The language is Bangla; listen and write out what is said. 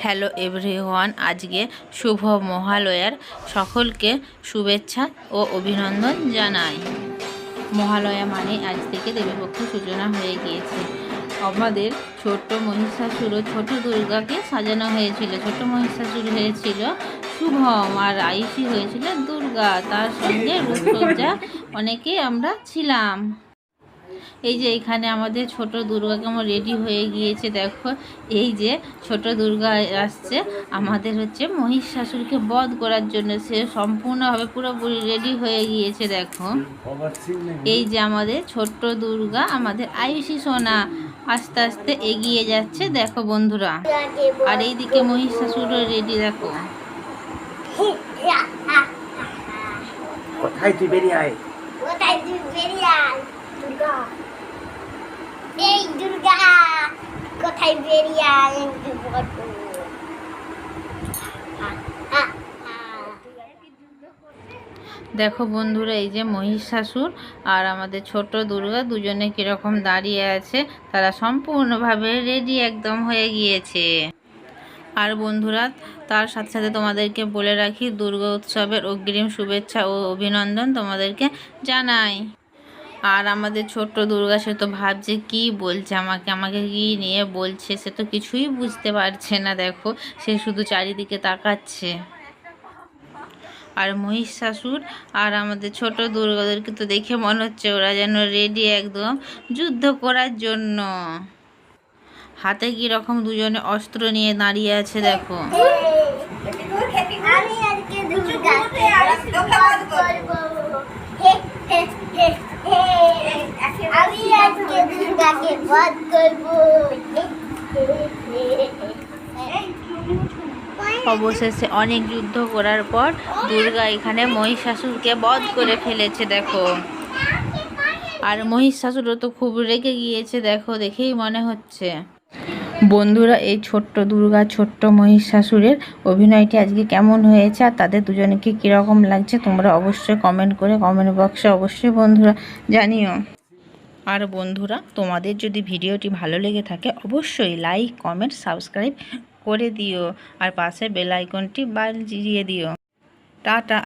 হ্যালো এভরিওয়ান, আজকে শুভ মহালয়ার সকলকে শুভেচ্ছা ও অভিনন্দন জানাই। মহালয়া মানে আজ থেকে দেবীপক্ষের সূচনা হয়ে গিয়েছে। আমাদের ছোট্ট মহিষাসুর ও ছোট দুর্গাকে সাজানো হয়েছিল। ছোট মহিষাসুর হয়েছিল শুভম আর আয়ুষী হয়েছিল দুর্গা, তার সঙ্গে রূপসজ্জা অনেকেই আমরা ছিলাম। এই যে এখানে আমাদের ছোট দুর্গা কেমন রেডি হয়ে গিয়েছে দেখো। এই যে ছোট দুর্গা আসছে আমাদের মহিষাসুরকে বধ করার জন্য। সে সম্পূর্ণভাবে পুরোপুরি রেডি হয়ে গিয়েছে দেখো। এই যে আমাদের ছোট্ট দুর্গা, আমাদের আয়ুষী সোনা আস্তে আস্তে এগিয়ে যাচ্ছে দেখো বন্ধুরা। আর এইদিকে মহিষাসুরও রেডি দেখো। কোথায় তুই বেরিয়ে আয়, দুর্গা, এই দুর্গা কোথায় বেরিয়ে আয়। দেখো বন্ধুরা, এই যে মহিষাসুর আর আমাদের ছোট দুর্গা দুজনে কিরকম দাঁড়িয়ে আছে। তারা সম্পূর্ণভাবে রেডি একদম হয়ে গিয়েছে। আর বন্ধুরা, তার সাথে সাথে তোমাদেরকে বলে রাখি, দুর্গা উৎসবের অগ্রিম শুভেচ্ছা ও অভিনন্দন তোমাদেরকে জানাই। আর আমাদের ছোট্ট দুর্গা, সে তো ভাবছে কি বলছে আমাকে কি নিয়ে বলছে, সে তো কিছুই বুঝতে পারছে না দেখো। সে শুধু চারিদিকে তাকাচ্ছে। আর মহিষাসুর আর আমাদের ছোট দুর্গাদেরকে তো দেখে মনে হচ্ছে ওরা যেন রেডি একদম যুদ্ধ করার জন্য। হাতে কি রকম দুজনে অস্ত্র নিয়ে দাঁড়িয়ে আছে দেখো। আমি আজকে দুর্গাকে বধ করব। অবশেষে অনেক যুদ্ধ করার পর দুর্গা এখানে মহিষাসুরকে বধ করে ফেলেছে দেখো। আর মহিষাসুরও তো খুব রেগে গিয়েছে দেখো, দেখেই মনে হচ্ছে। বন্ধুরা, এই ছোট্ট দুর্গা ছোট্ট মহিষাসুরের অভিনয়টি আজকে কেমন হয়েছে আর তাদের দুজনকে কীরকম লাগছে তোমরা অবশ্যই কমেন্ট করে কমেন্ট বক্সে অবশ্যই বন্ধুরা জানিও। আর বন্ধুরা, তোমাদের যদি ভিডিওটি ভালো লেগে থাকে অবশ্যই লাইক কমেন্ট সাবস্ক্রাইব করে দিও আর পাশে বেল আইকনটি বাজিয়ে দিও। টাটা।